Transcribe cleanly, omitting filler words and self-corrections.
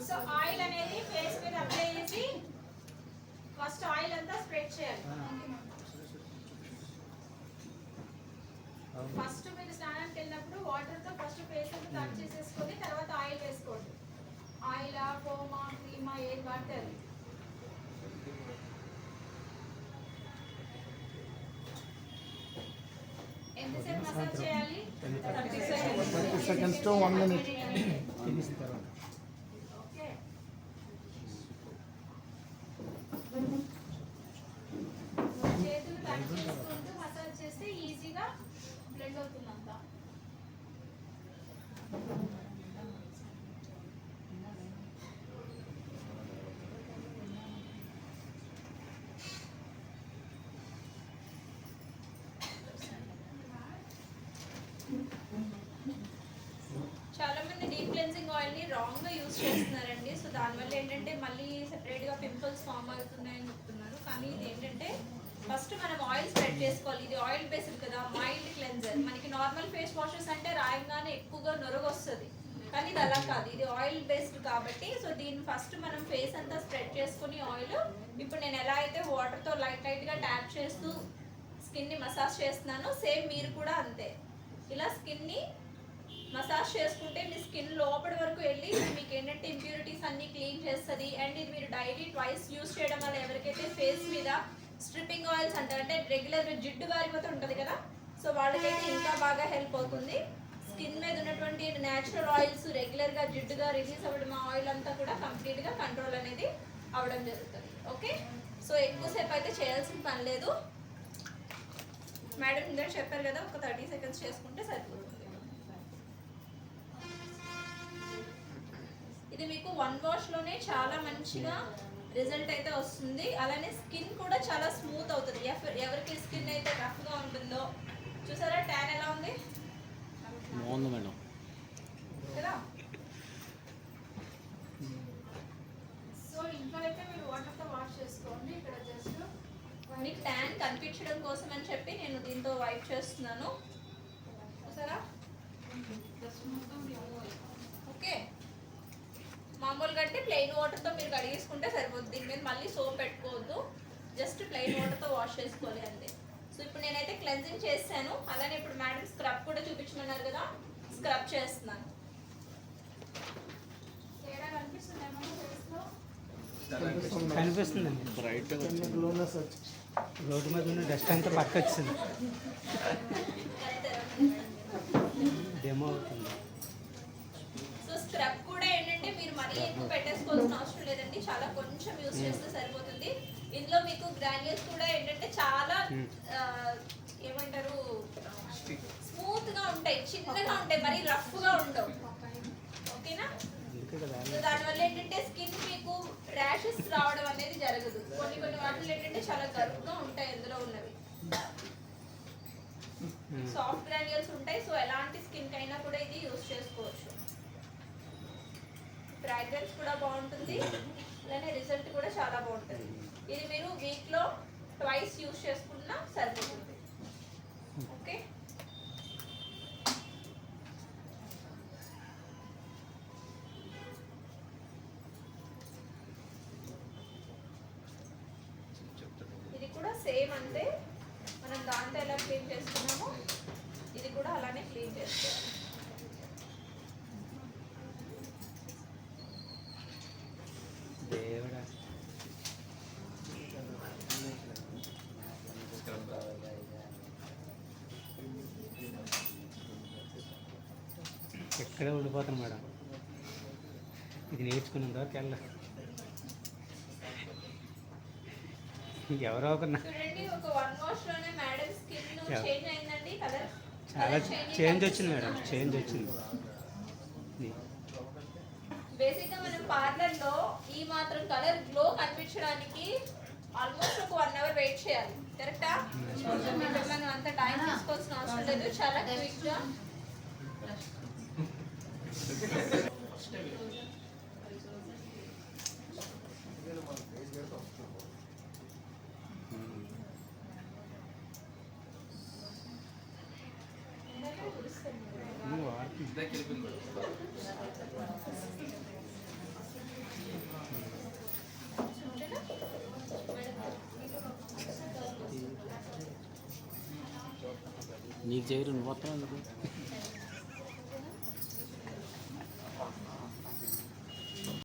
So oil అనేది face మీద apply చేసి ఫస్ట్ ఆయిల్ అంతా స్ప్రెడ్ చేయాలి. ఫస్ట్ మీరు స్నానానికి వెళ్ళినప్పుడు వాటర్తో ఫస్ట్ ఫేస్ అంతా టచ్ చేసేసుకొని తర్వాత ఆయిల్ వేసుకోండి. ఆయిల్ ఫోమా క్రీమా ఏది వాడతారు. ఎంతసేపు మసాజ్ చేయాలి? 30 seconds to 1 minute. ఓకే. చేతులు టచ్ చేసుకుంటూ మసాజ్ చేస్తే ఈజీగా బ్లెండ్ అవుతుంది అంతా. చాలా మంది డీప్ క్లెన్సింగ్ ఆయిల్ ని రాంగ్ గా యూజ్ చేస్తున్నారండి. సో దానివల్ల ఏంటంటే మళ్ళీ సెపరేట్ గా పింపుల్స్ ఫామ్ అవుతున్నాయని చెప్తున్నారు. కానీ ఇది ఏంటంటే ఫస్ట్ మనం ఆయిల్ స్ప్రెడ్ చేసుకోవాలి. ఇది ఆయిల్ బేస్డ్ కదా, మైల్డ్ క్లెన్జర్. మనకి నార్మల్ ఫేస్ వాషెస్ అంటే రాయంగానే ఎక్కువగా నొరగ వస్తుంది, కానీ ఇది అలా కాదు. ఇది ఆయిల్ బేస్డ్ కాబట్టి సో దీన్ని ఫస్ట్ మనం ఫేస్ అంతా స్ప్రెడ్ చేసుకుని ఆయిల్, ఇప్పుడు నేను ఎలా అయితే వాటర్ తో లైట్ గా ట్యాప్ చేస్తూ స్కిన్ ని మసాజ్ చేస్తున్నానో సేమ్ మీరు కూడా అంతే. ఇలా స్కిన్ ని మసాజ్ చేసుకుంటే మీ స్కిన్ లోపటి వరకు వెళ్ళి మీకు ఏంటంటే ఇంప్యూరిటీస్ అన్ని క్లీన్ చేస్తుంది. అండ్ ఇది మీరు డైలీ ట్వైస్ యూస్ చేయడం వల్ల ఎవరికైతే ఫేస్ మీద స్ట్రిప్పింగ్ ఆయిల్స్ అంటారు, అంటే రెగ్యులర్గా జిడ్డు గారిపోతే ఉంటుంది కదా, సో వాళ్ళకైతే ఇంకా బాగా హెల్ప్ అవుతుంది. స్కిన్ మీద ఉన్నటువంటి న్యాచురల్ ఆయిల్స్ రెగ్యులర్గా జిడ్డుగా రిలీజ్ అవ్వడం, ఆ ఆయిల్ అంతా కూడా కంప్లీట్గా కంట్రోల్ అనేది అవ్వడం జరుగుతుంది. ఓకే, సో ఎక్కువసేపు అయితే చేయాల్సిన పని లేదు. మేడం ఇందాక చెప్పారు కదా, ఒక 30 seconds చేసుకుంటే సరిపోతుంది. ఇది మీకు 1 వాష్ లోనే చాలా మంచిగా రిజల్ట్ అయితే వస్తుంది. అలానే స్కిన్ కూడా చాలా స్మూత్ అవుతుంది. ఎవరికి స్కిన్ అయితే రఫ్ గా ఉంటుందో చూసారా, ట్యాన్ ఎలా ఉంది మేడం కదా. సో ఇంట్లో అయితే మీరు వాటర్తో వాష్ చేసుకోండి. ఇక్కడ జస్ట్ మీకు ట్యాన్ కనిపించడం కోసం అని చెప్పి నేను దీంతో వైప్ చేస్తున్నాను. చూసారా, ఓకే. మామూలుగా అంటే ప్లెయిన్ వాటర్తో మీరు కడిగేసుకుంటే సరిపోతుంది. దీని మీద మళ్ళీ సోప్ పెట్టుకోవద్దు, జస్ట్ ప్లెయిన్ వాటర్తో వాష్ చేసుకోవాలి అంతే. సో ఇప్పుడు నేనైతే క్లెన్జింగ్ చేశాను. అలానే ఇప్పుడు మేడం స్క్రబ్ కూడా చూపించమన్నారు కదా, స్క్రబ్ చేస్తున్నాను. తేడా కనిపిస్తుందండి. బ్రైట్ రోడ్డు మీద ఉన్న డస్ట్ అంతా పక్క వచ్చింది, డెమో అవుతుంది. సో స్క్రబ్ కూడా ఏంటంటే మీరు మరీ ఎక్కువ పెట్టేసుకోవాల్సిన అవసరం లేదండి, చాలా కొంచెం యూస్ చేస్తే సరిపోతుంది. ఇందులో మీకు గ్రాన్యూల్స్ కూడా ఏంటంటే చాలా ఏమంటారు స్మూత్ గా ఉంటాయి, చిన్నగా ఉంటాయి, మరీ రఫ్ గా ఉండవు. ఓకేనా, దానివల్ల ఏంటంటే స్కిన్ మీకు ర్యాషెస్ రావడం అనేది జరగదు. కొన్ని వాటిలో ఏంటంటే చాలా గరుగ్గా ఉంటాయి ఇందులో ఉన్నవి. సాఫ్ట్ గ్రాన్యూల్స్ ఉంటాయి. సో ఎలాంటి స్కిన్ కైనా కూడా ఇది యూస్ చేసుకోవచ్చు. ఫ్రాగ్రెన్స్ కూడా బాగుంటుంది, అలానే రిజల్ట్ కూడా చాలా బాగుంటుంది. ఇది మీరు వీక్లో ట్వైస్ యూస్ చేసుకున్నా సరిపోతుంది. ఓకే, ఇది కూడా సేమ్ అంతే. మనం దాంతో ఎలా క్లీన్ చేసుకున్నామో ఇది కూడా అలానే క్లీన్ చేసుకోవాలి. దేవుడా, ఎక్కడే ఉండిపోతాను మేడం. ఇది నేర్చుకున్నంత వరకు వెళ్ళ ఎవరో ఒక చూడండి, ఒక 1 వాష్ లోనే మేడం స్కిన్ చేంజ్ అయిందండి. కలర్ చాలా చేంజ్ వచ్చింది మేడం, చేంజ్ వచ్చింది. బేసిక్ గా మనం పార్లర్ లో ఈ మాత్రం కలర్ గ్లో కనిపించడానికి ఆల్మోస్ట్ ఒక 1 అవర్ వెయిట్ చేయాలి. కరెక్టా? మనం అంత టైం తీసుకోవాల్సిన అవసరం లేదు, చాలా క్విక్ గా. ఓకేనా? నీకు చేయరు నువ్వు వస్తావు ఎందుకు